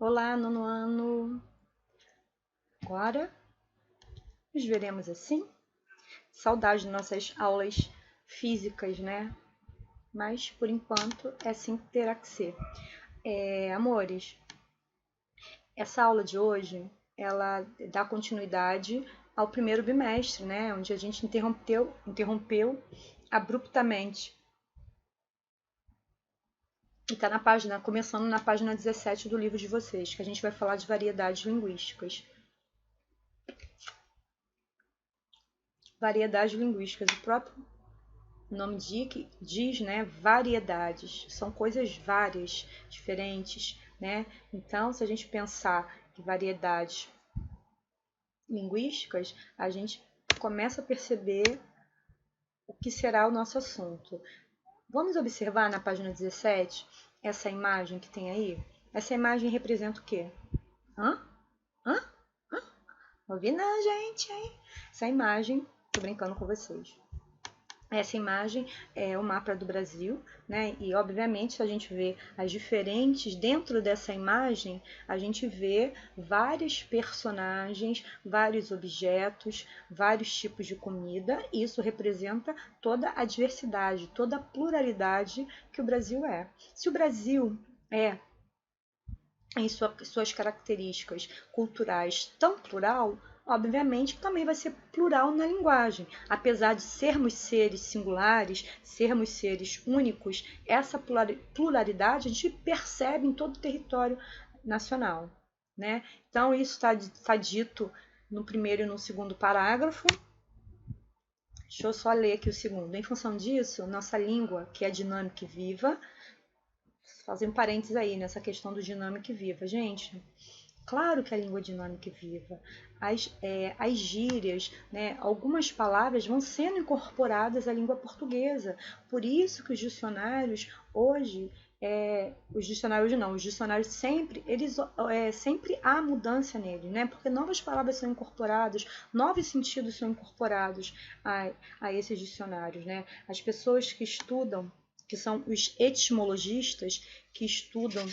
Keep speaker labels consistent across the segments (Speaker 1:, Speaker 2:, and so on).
Speaker 1: Olá, nono ano. Agora nos veremos assim. Saudade de nossas aulas físicas, né? Mas por enquanto é assim que terá que ser. Amores, essa aula de hoje ela dá continuidade ao primeiro bimestre, né? Onde a gente interrompeu abruptamente. E está na página, começando na página 17 do livro de vocês, que a gente vai falar de variedades linguísticas. Variedades linguísticas. O próprio o nome diz, né, variedades, são coisas várias, diferentes, né? Então, se a gente pensar em variedades linguísticas, a gente começa a perceber o que será o nosso assunto. Vamos observar na página 17 essa imagem que tem aí? Essa imagem representa o quê? Hã? Hã? Ouvi não, gente, hein? Essa imagem, tô brincando com vocês. Essa imagem é o mapa do Brasil, né? E obviamente, se a gente vê as diferentes dentro dessa imagem, a gente vê vários personagens, vários objetos, vários tipos de comida. E isso representa toda a diversidade, toda a pluralidade que o Brasil é. Se o Brasil é em suas características culturais tão plural, obviamente também vai ser plural na linguagem. Apesar de sermos seres singulares, sermos seres únicos, essa pluralidade a gente percebe em todo o território nacional, né? Então, isso está dito no primeiro e no segundo parágrafo. Deixa eu só ler aqui o segundo. Em função disso, nossa língua, que é dinâmica e viva, fazer um parênteses aí nessa questão do dinâmico e viva. Gente, claro que a língua é dinâmica e viva. As gírias, né, algumas palavras vão sendo incorporadas à língua portuguesa. Por isso que os dicionários hoje, os dicionários sempre, sempre há mudança neles, né? Porque novas palavras são incorporadas, novos sentidos são incorporados a esses dicionários, né? As pessoas que estudam, que são os etimologistas, que estudam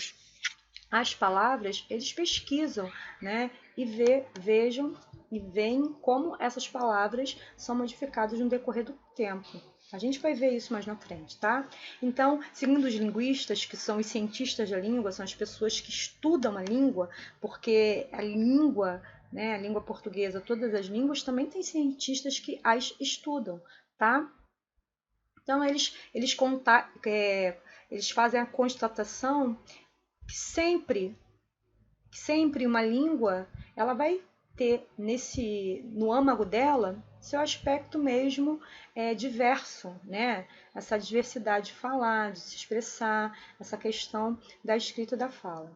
Speaker 1: as palavras, eles pesquisam, né? E vejam e veem como essas palavras são modificadas no decorrer do tempo. A gente vai ver isso mais na frente, tá? Então, segundo os linguistas, que são os cientistas da língua, são as pessoas que estudam a língua, porque a língua, né, a língua portuguesa, todas as línguas, também tem cientistas que as estudam, tá? Então, eles fazem a constatação que sempre uma língua ela vai ter no âmago dela seu aspecto mesmo diverso, né? Essa diversidade de falar, de se expressar, essa questão da escrita e da fala.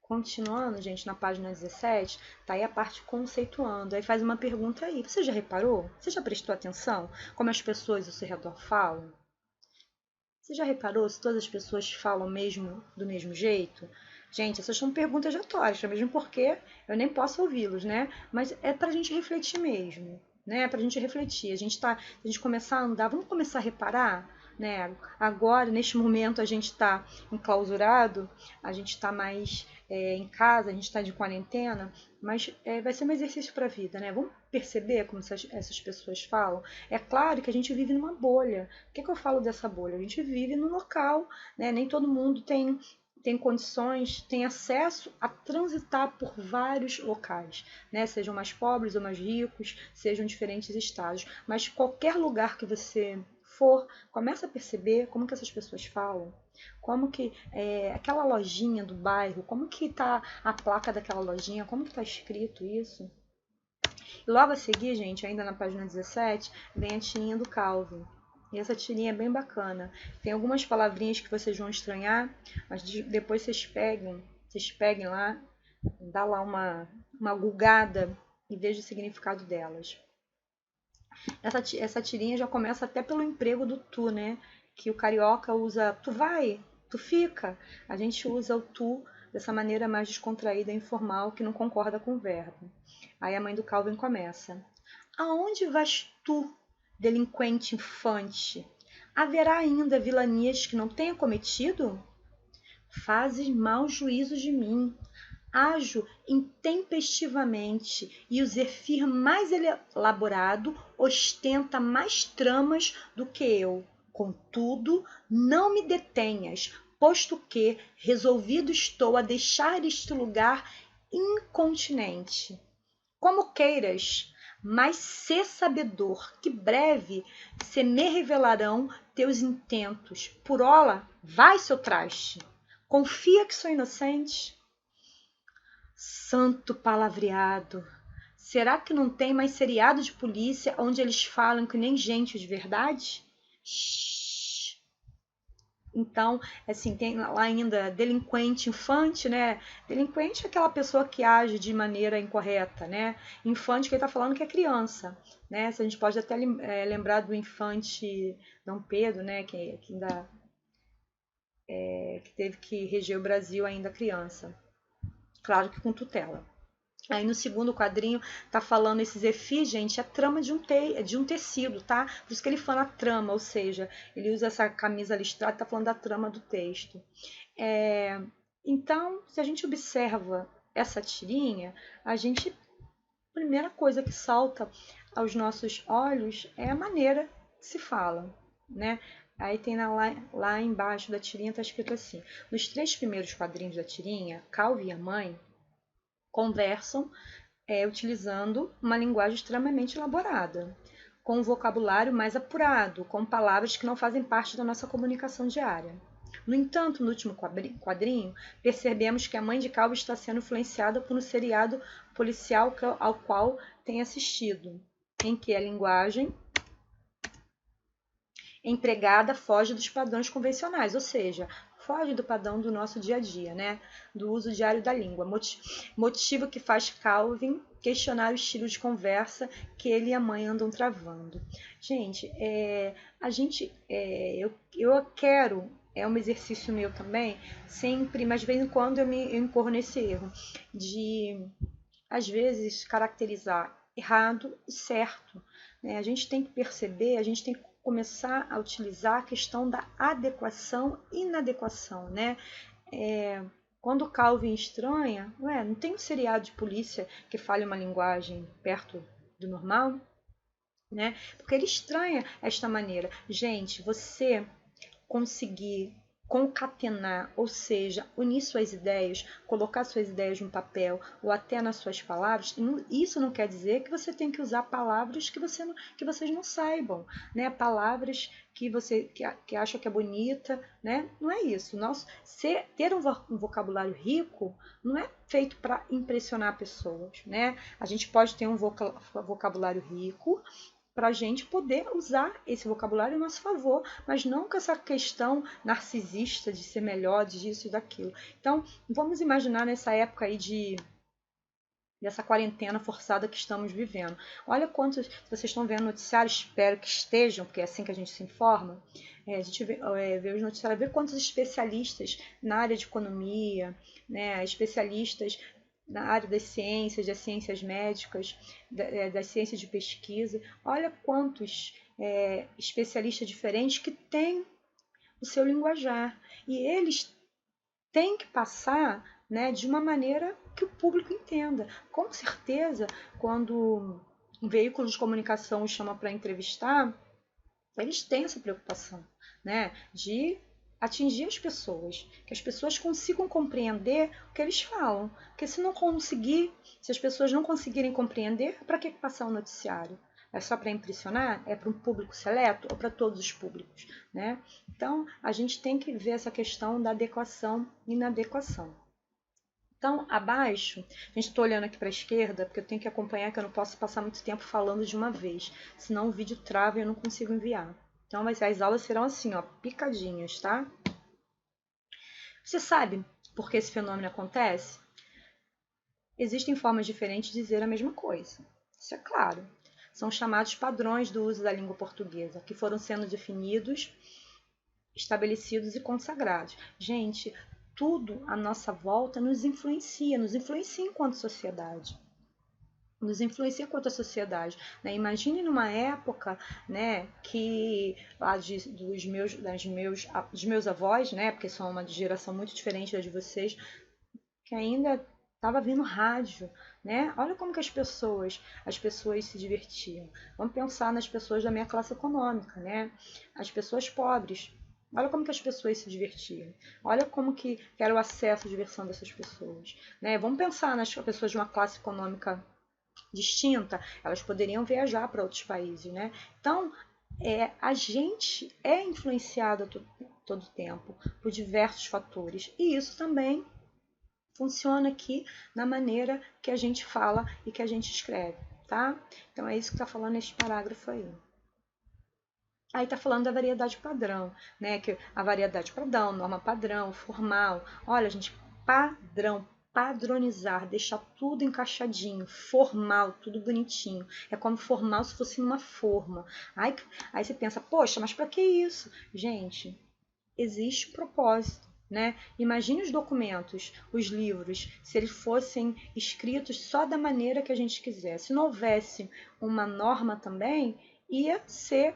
Speaker 1: Continuando, gente, na página 17, tá aí a parte conceituando. Aí faz uma pergunta aí. Você já reparou? Você já prestou atenção como as pessoas ao seu redor falam? Você já reparou se todas as pessoas falam mesmo do mesmo jeito? Gente, essas são perguntas retóricas, mesmo porque eu nem posso ouvi-los, né? Mas é pra gente refletir mesmo, né? É pra gente refletir. A gente começar a andar, vamos começar a reparar, né? Agora, neste momento, a gente está enclausurado, a gente está mais em casa, a gente está de quarentena, mas vai ser um exercício para a vida, né? Vamos perceber como essas pessoas falam? É claro que a gente vive numa bolha. Por que eu falo dessa bolha? A gente vive num local, né? Nem todo mundo tem condições, tem acesso a transitar por vários locais, né? Sejam mais pobres ou mais ricos, sejam diferentes estados. Mas qualquer lugar que você for, começa a perceber como que essas pessoas falam, como que aquela lojinha do bairro, como que tá a placa daquela lojinha, como que tá escrito isso. E logo a seguir, gente, ainda na página 17, vem a tirinha do Calvin. E essa tirinha é bem bacana. Tem algumas palavrinhas que vocês vão estranhar, mas depois vocês peguem lá, dá lá uma gulgada e vejam o significado delas. Essa tirinha já começa até pelo emprego do tu, né? Que o carioca usa tu vai, tu fica. A gente usa o tu dessa maneira mais descontraída e informal que não concorda com o verbo. Aí a mãe do Calvin começa. Aonde vais tu, delinquente infante? Haverá ainda vilanias que não tenha cometido? fazes mau juízo de mim. Ajo intempestivamente, e o zefir mais elaborado ostenta mais tramas do que eu. Contudo, não me detenhas, posto que resolvido estou a deixar este lugar incontinente. Como queiras, mas sê sabedor que breve se me revelarão teus intentos. Por ola, vai, seu traste. Confia que sou inocente. Santo palavreado! Será que não tem mais seriado de polícia onde eles falam que nem gente de verdade? Shhh. Então, assim, tem lá ainda delinquente infante, né? Delinquente é aquela pessoa que age de maneira incorreta, né? Infante, que ele tá falando que é criança, né? A gente pode até lembrar do infante Dom Pedro, né? Que ainda que teve que reger o Brasil ainda criança. Claro que com tutela. Aí no segundo quadrinho tá falando esse zefir, gente, é trama de um tecido, tá? Por isso que ele fala trama, ou seja, ele usa essa camisa listrada e tá falando da trama do texto. Então, se a gente observa essa tirinha, a primeira coisa que salta aos nossos olhos é a maneira que se fala, né? Aí tem lá embaixo da tirinha tá escrito assim: nos 3 primeiros quadrinhos da tirinha, Calvin e a mãe conversam utilizando uma linguagem extremamente elaborada, com um vocabulário mais apurado, com palavras que não fazem parte da nossa comunicação diária. No entanto, no último quadrinho, percebemos que a mãe de Calvin está sendo influenciada por um seriado policial ao qual tem assistido, em que a linguagem empregada foge dos padrões convencionais, ou seja, foge do padrão do nosso dia a dia, né? Do uso diário da língua. Motivo que faz Calvin questionar o estilo de conversa que ele e a mãe andam travando. Gente, eu quero, é um exercício meu também, sempre, mas de vez em quando eu incorro nesse erro de, às vezes, caracterizar errado e certo. Né? A gente tem que perceber, a gente tem que começar a utilizar a questão da adequação e inadequação, né? Quando o Calvin estranha, não tem um seriado de polícia que fale uma linguagem perto do normal, né? Porque ele estranha esta maneira. Gente, você conseguir concatenar, ou seja, unir suas ideias, colocar suas ideias no papel ou até nas suas palavras, isso não quer dizer que você tem que usar palavras que vocês não saibam, né? Palavras que você que acha que é bonita, né? Não é isso. Ter um vocabulário rico não é feito para impressionar pessoas, né? A gente pode ter um vocabulário rico para a gente poder usar esse vocabulário a nosso favor, mas não com essa questão narcisista de ser melhor, disso e daquilo. Então, vamos imaginar nessa época aí dessa quarentena forçada que estamos vivendo. Olha quantos, se vocês estão vendo noticiário, espero que estejam, porque é assim que a gente se informa, a gente vê os noticiários, vê quantos especialistas na área de economia, né, especialistas na área das ciências médicas, das ciências de pesquisa. Olha quantos especialistas diferentes que têm o seu linguajar. E eles têm que passar, né, de uma maneira que o público entenda. Com certeza, quando um veículo de comunicação os chama para entrevistar, eles têm essa preocupação, né, de atingir as pessoas, que as pessoas consigam compreender o que eles falam. Porque se não conseguir, se as pessoas não conseguirem compreender, para que passar o noticiário? É só para impressionar? É para um público seleto ou para todos os públicos, né? Então, a gente tem que ver essa questão da adequação e inadequação. Então, abaixo, a gente está olhando aqui para a esquerda, porque eu tenho que acompanhar, que eu não posso passar muito tempo falando de uma vez, senão o vídeo trava e eu não consigo enviar. Então, as aulas serão assim, ó, picadinhas, tá? Você sabe por que esse fenômeno acontece? Existem formas diferentes de dizer a mesma coisa. Isso é claro. São chamados padrões do uso da língua portuguesa, que foram sendo definidos, estabelecidos e consagrados. Gente, tudo à nossa volta nos influencia enquanto sociedade. nos influencia quanto a sociedade, né? Imagine numa época, né, que dos meus avós, né, porque são uma geração muito diferente da de vocês, que ainda estava vindo rádio, né? Olha como que as pessoas se divertiam. Vamos pensar nas pessoas da minha classe econômica, né? As pessoas pobres. Olha como que as pessoas se divertiam. Olha como que era o acesso à diversão dessas pessoas, né? Vamos pensar nas pessoas de uma classe econômica distinta, elas poderiam viajar para outros países, né? Então, a gente é influenciado todo o tempo por diversos fatores e isso também funciona aqui na maneira que a gente fala e que a gente escreve, tá? Então é isso que está falando neste parágrafo aí. Aí está falando da variedade padrão, né? Que a variedade padrão, norma padrão, formal. Olha, gente, padrão, padronizar, deixar tudo encaixadinho, formal, tudo bonitinho. É como formal se fosse uma forma. Aí você pensa, poxa, mas para que isso? Gente, existe um propósito. Né? Imagine os documentos, os livros, se eles fossem escritos só da maneira que a gente quiser. Se não houvesse uma norma também, ia ser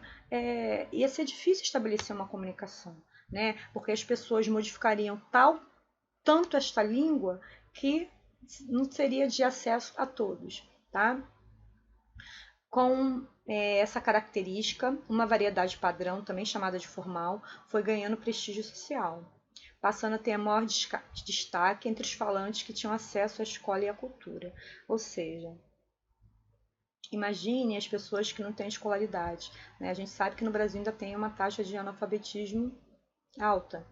Speaker 1: difícil estabelecer uma comunicação, né? Porque as pessoas modificariam tanto esta língua que não seria de acesso a todos, tá? Com essa característica, uma variedade padrão, também chamada de formal, foi ganhando prestígio social, passando a ter maior destaque entre os falantes que tinham acesso à escola e à cultura. Ou seja, imagine as pessoas que não têm escolaridade, né? A gente sabe que no Brasil ainda tem uma taxa de analfabetismo alta.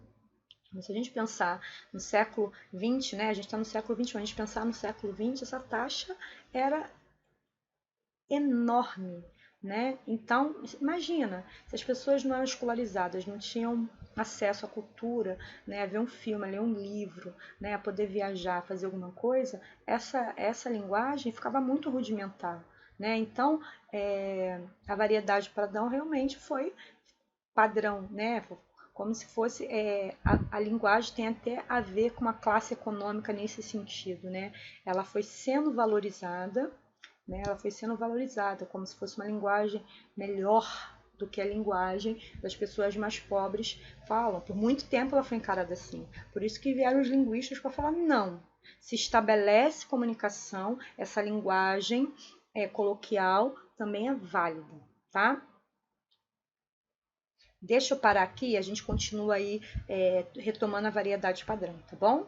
Speaker 1: Mas se a gente pensar no século XX, né? A gente está no século XXI, a gente pensar no século XX, essa taxa era enorme, né? Então, imagina, se as pessoas não eram escolarizadas, não tinham acesso à cultura, né, a ver um filme, a ler um livro, né, a poder viajar, fazer alguma coisa, essa linguagem ficava muito rudimentar, né? Então, a variedade padrão realmente foi padrão, né? Como se fosse a linguagem tem até a ver com uma classe econômica nesse sentido, né? Ela foi sendo valorizada, né? Ela foi sendo valorizada como se fosse uma linguagem melhor do que a linguagem das pessoas mais pobres falam. Por muito tempo ela foi encarada assim. Por isso que vieram os linguistas para falar não. Se estabelece comunicação, essa linguagem coloquial também é válida, tá? Deixa eu parar aqui, a gente continua aí retomando a variedade padrão, tá bom?